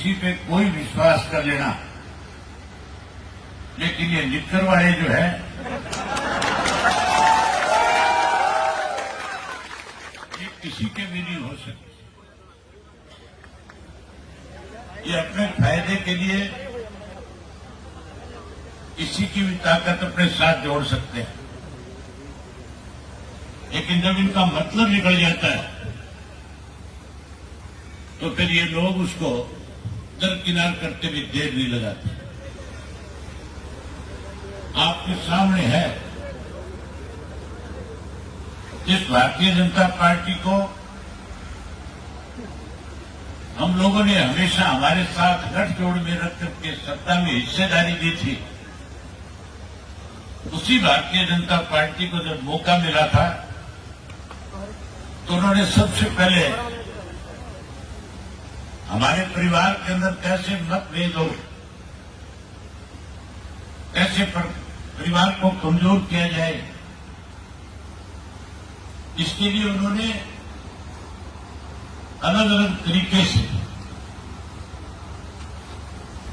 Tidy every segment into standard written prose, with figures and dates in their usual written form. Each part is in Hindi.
किसी पे कोई विश्वास कर लेना, लेकिन ये निक्कर वाले जो है ये किसी के भी नहीं हो सकते। ये अपने फायदे के लिए किसी की भी ताकत अपने साथ जोड़ सकते हैं, लेकिन जब इनका मतलब निकल जाता है तो फिर ये लोग उसको दरकिनार करते भी देर नहीं लगाते। आपके सामने है जिस भारतीय जनता पार्टी को हम लोगों ने हमेशा हमारे साथ गठजोड़ में रख करके सत्ता में हिस्सेदारी दी थी, उसी भारतीय जनता पार्टी को जब मौका मिला था तो उन्होंने सबसे पहले हमारे परिवार के अंदर कैसे मतभेद हो, कैसे परिवार को कमजोर किया जाए, इसके लिए उन्होंने अलग अलग तरीके से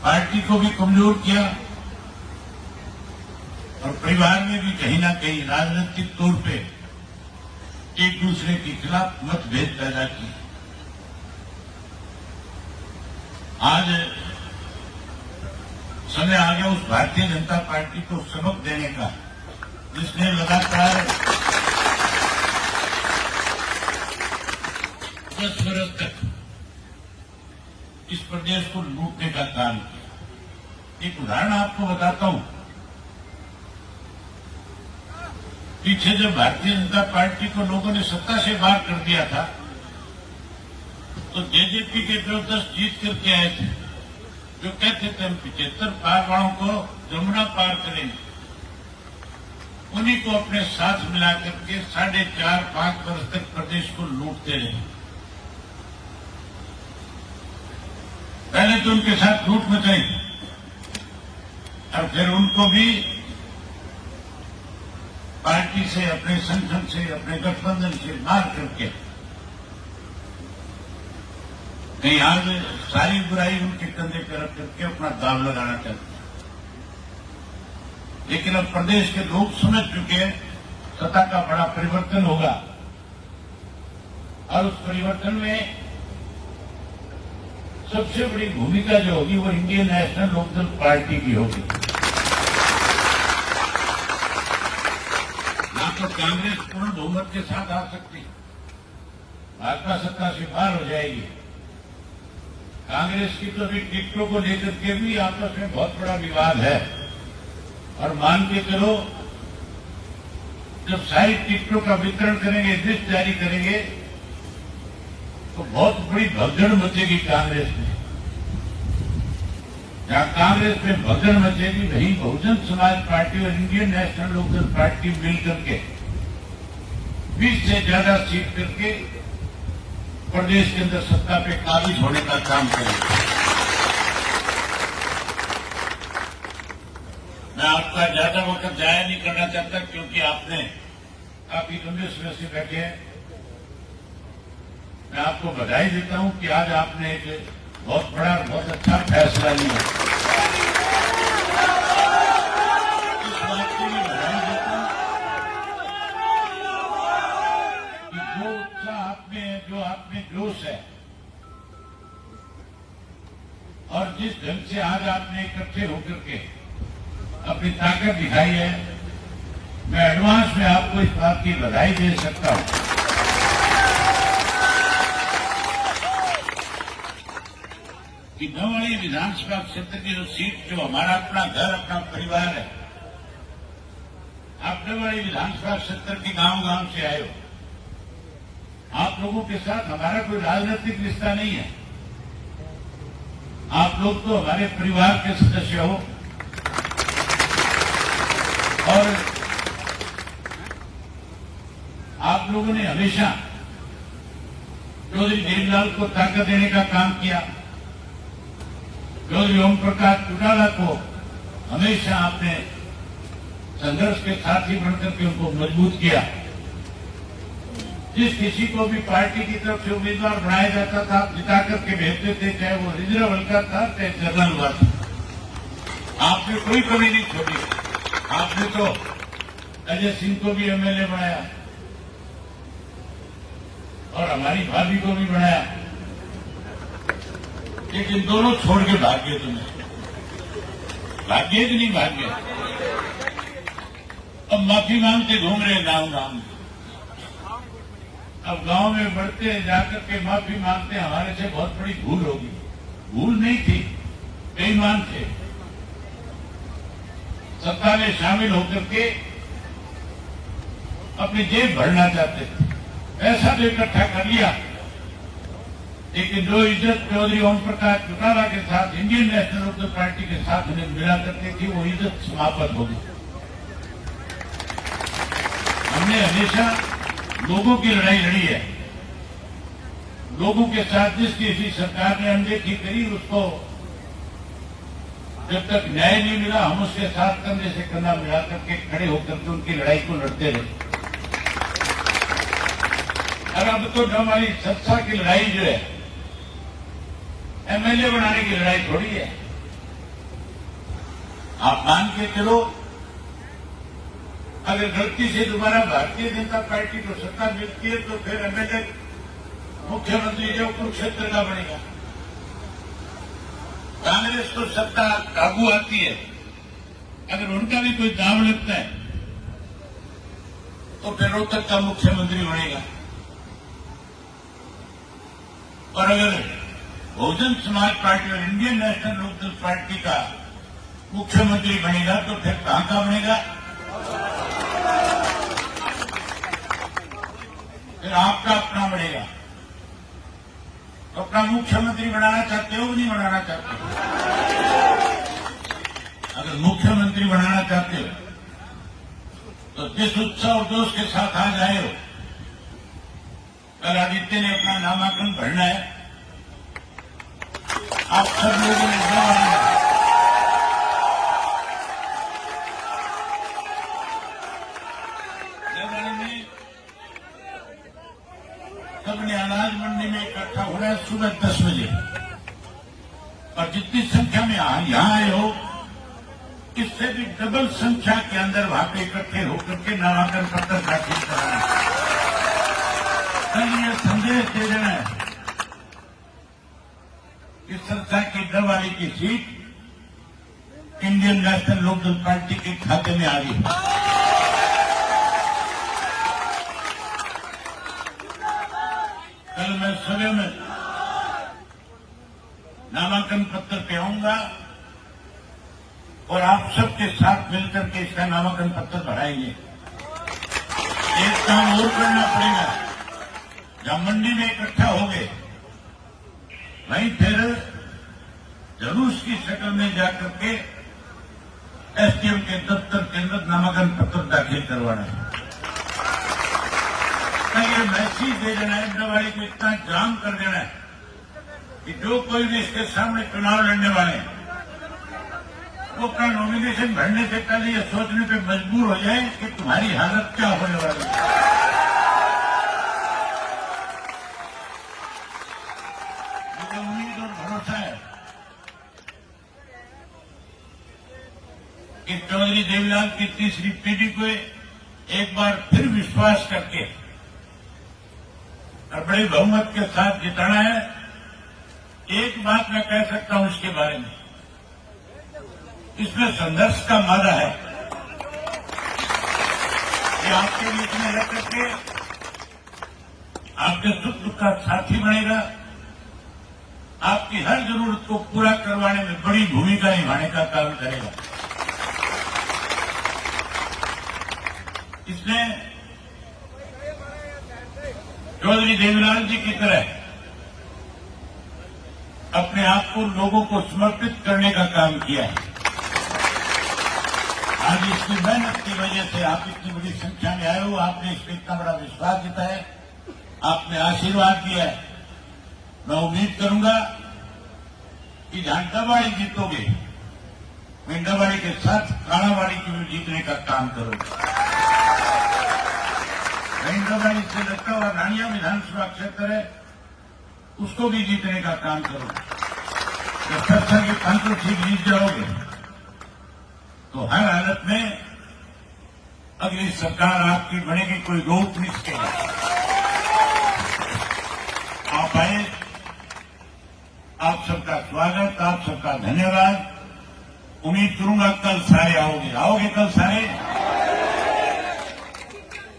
पार्टी को भी कमजोर किया और परिवार में भी कहीं ना कहीं राजनीतिक तौर पे एक दूसरे के खिलाफ मतभेद पैदा किए। आज समय आ गया उस भारतीय जनता पार्टी को सबक देने का, जिसने लगातार 10 वर्ष तक इस प्रदेश को लूटने का काम किया। एक उदाहरण आपको बताता हूं। पीछे जब भारतीय जनता पार्टी को लोगों ने सत्ता से बाहर कर दिया था तो जेजेपी के जबरदस्त जीत करके आए थे, जो कहते थे हम 75 पार वालों को जमुना पार करेंगे, उन्हीं को अपने साथ मिला करके 4.5-5 वर्ष तक प्रदेश को लूटते रहे। पहले तो उनके साथ लूट मचाई और फिर उनको भी पार्टी से, अपने संगठन से, अपने गठबंधन से मार करके कहीं आज सारी बुराई उनके कंधे पर रख करके अपना दाव लगाना चाहते हैं। लेकिन अब प्रदेश के लोग समझ चुके हैं सत्ता का बड़ा परिवर्तन होगा और उस परिवर्तन में सबसे बड़ी भूमिका जो होगी वो इंडियन नेशनल लोकदल पार्टी की होगी। ना तो कांग्रेस पूर्ण बहुमत के साथ आ सकती, भाजपा सत्ता से बाहर हो जाएगी। कांग्रेस की तो अभी टिकटों को लेकर के भी आपस में बहुत बड़ा विवाद है और मान के चलो जब सारी टिकटों का वितरण करेंगे, लिस्ट जारी करेंगे तो बहुत बड़ी भगदड़ मचेगी कांग्रेस में। जहां कांग्रेस में भगदड़ मचेगी वहीं बहुजन समाज पार्टी और इंडियन नेशनल लोकदल पार्टी मिलकर के 20 से ज्यादा सीट करके प्रदेश के अंदर सत्ता पे काबिज होने का काम करेंगे। मैं आपका ज्यादा वक्त जाया नहीं करना चाहता क्योंकि आपने काफी लंबे समय से बैठे हैं। मैं आपको बधाई देता हूं कि आज आपने एक बहुत बड़ा, बहुत अच्छा फैसला लिया। इस बात के लिए बधाई देता हूं कि जो उत्साह आप में जोश है और जिस ढंग से आज आपने इकट्ठे होकर के अपनी ताकत दिखाई है, मैं एडवांस में आपको इस बात की बधाई दे सकता हूं कि नववाड़ी विधानसभा क्षेत्र की जो सीट, जो हमारा अपना घर, अपना परिवार है, आप नववाड़ी विधानसभा क्षेत्र के गांव-गांव से आए हो। आप लोगों के साथ हमारा कोई राजनीतिक रिश्ता नहीं है। आप लोग तो हमारे परिवार के सदस्य हो और आप लोगों ने हमेशा चौधरी देवीलाल को ताकत देने का काम किया। चौधरी ओम प्रकाश चौटाला को हमेशा आपने संघर्ष के साथी बनकर के उनको मजबूत किया जिस किसी को भी पार्टी की तरफ से उम्मीदवार बनाया जाता था आप जिता करके भेजते थे, चाहे वो रिजर्व हल्का था चाहे जनरल हुआ था। आपने कोई कमी नहीं छोड़ी। आपने तो अजय सिंह को भी एमएलए बनाया और हमारी भाभी को भी बनाया, लेकिन दोनों छोड़ के भाग गए। तुम्हें भाग्य कि नहीं भाग्य? अब माफी मांगते घूम रहे गांव गांव। अब गांव में बढ़ते जाकर के माफी मांगते हमारे से बहुत बड़ी भूल होगी। भूल नहीं थी, बेईमान थे। सत्ता में शामिल होकर के अपनी जेब भरना चाहते थे, पैसा तो इकट्ठा कर लिया, लेकिन जो इज्जत चौधरी ओम प्रकाश चौटाला के साथ इंडियन नेशनल लोकदल पार्टी के साथ उन्हें मिला करती थी, वो इज्जत समाप्त हो गई। हमने हमेशा लोगों की लड़ाई लड़ी है। लोगों के साथ जिस किसी सरकार ने अनदेखी करी उसको जब तक न्याय नहीं मिला हम उसके साथ कंधे से कंधा मिला करके खड़े होकर के उनकी लड़ाई को लड़ते रहे। और अब तो हमारी सत्ता की लड़ाई जो है एमएलए बनाने की लड़ाई थोड़ी है। आप मान के चलो, अगर गलती से दोबारा भारतीय जनता पार्टी को सत्ता मिलती है तो फिर एमएलए मुख्यमंत्री जो कुरुक्षेत्र का बनेगा। कांग्रेस को सत्ता काबू आती है, अगर उनका भी कोई दाव लगता है तो फिर रोहतक का मुख्यमंत्री बनेगा। और अगर बहुजन समाज पार्टी और इंडियन नेशनल लोकदल पार्टी का मुख्यमंत्री बनेगा तो फिर कहां का बनेगा? फिर आपका अपना बनेगा। तो अपना मुख्यमंत्री बनाना चाहते हो कि नहीं बनाना चाहते हो? अगर मुख्यमंत्री बनाना चाहते हो तो जिस उत्साह और जोश के साथ आज आए हो, कल आदित्य ने अपना नामांकन भरना है। आप सब लोगों ने सबने अनाज मंडी में इकट्ठा होना है सुबह 10 बजे। और जितनी संख्या में यहां आए हो, इससे भी डबल संख्या के अंदर वहां पे इकट्ठे होकर के नामांकन पत्र दाखिल कराना। कल ये संदेश दे देना है कि संस्था की डबवाली की seat Indian National Lokdal party के खाते में आ गई। कल मैं सुबह में नामांकन पत्र पे आऊंगा और आप सबके साथ मिलकर के इसका नामांकन पत्र भराएंगे। एक काम और करना पड़ेगा, जब मंडी में इकट्ठा हो गए वहीं फिर जुलूस की शक्ल में जाकर के एसडीएम के दफ्तर के अंदर नामांकन पत्र दाखिल करवाना है। ये मैसेज दे देना है, डबवाली को इतना जाम कर देना है कि जो कोई भी इसके सामने चुनाव लड़ने वाले हैं वो अपना नॉमिनेशन भरने से पहले ये सोचने पे मजबूर हो जाए कि तुम्हारी हालत क्या होने वाली है। मुझे उम्मीद और भरोसा है कि चौधरी देवीलाल की तीसरी पीढ़ी को एक बार फिर विश्वास करके और बड़े बहुमत के साथ जिताना है। एक बात मैं कह सकता हूं इसके बारे में, इसमें संघर्ष का मादा है कि आपके बीच में रह करके आपके सुख दुख का साथी बनेगा, आपकी हर जरूरत को पूरा करवाने में बड़ी भूमिका निभाने का काम करेगा। इसमें चौधरी देवीलाल जी की तरह अपने आप को लोगों को समर्पित करने का काम किया है। आज इसकी मेहनत की वजह से आप इतनी बड़ी संख्या में आए हो, आपने इस पर इतना बड़ा विश्वास जताया, आपने आशीर्वाद दिया है। मैं उम्मीद करूंगा कि जहां डबवाली जीतोगे, मैं डबवाली के साथ कालावाड़ी की भी जीतने का काम करूंगा। रविंद्रभाई से लगता हुआ रानिया विधानसभा क्षेत्र है, उसको भी जीतने का काम करो। जब 70 की 500 सीट जीत जाओगे तो हर हालत में अगली सरकार आपकी बनेगी, कोई रोक नहीं सकेगा। आप आए, आप सबका स्वागत, आप सबका धन्यवाद। उम्मीद करूंगा कल सारे आओगे कल सारे।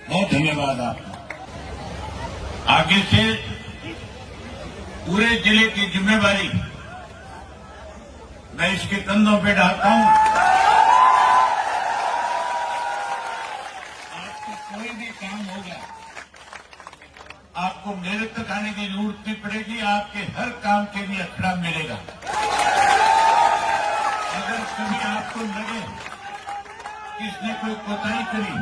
बहुत धन्यवाद आपका। आगे से पूरे जिले की जिम्मेवारी मैं इसके कंधों पे डालता हूं। आपको कोई भी काम होगा, आपको मेरे तक आने की जरूरत नहीं पड़ेगी, आपके हर काम के लिए अखड़ा मिलेगा। अगर कभी आपको लगे कि इसने कोई कोताही करी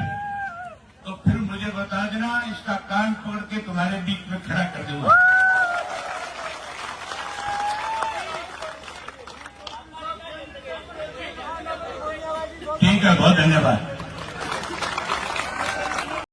तो फिर मुझे बता देना, इसका कान पकड़ के तुम्हारे बीच में खड़ा कर दूंगा। ठीक है, बहुत धन्यवाद।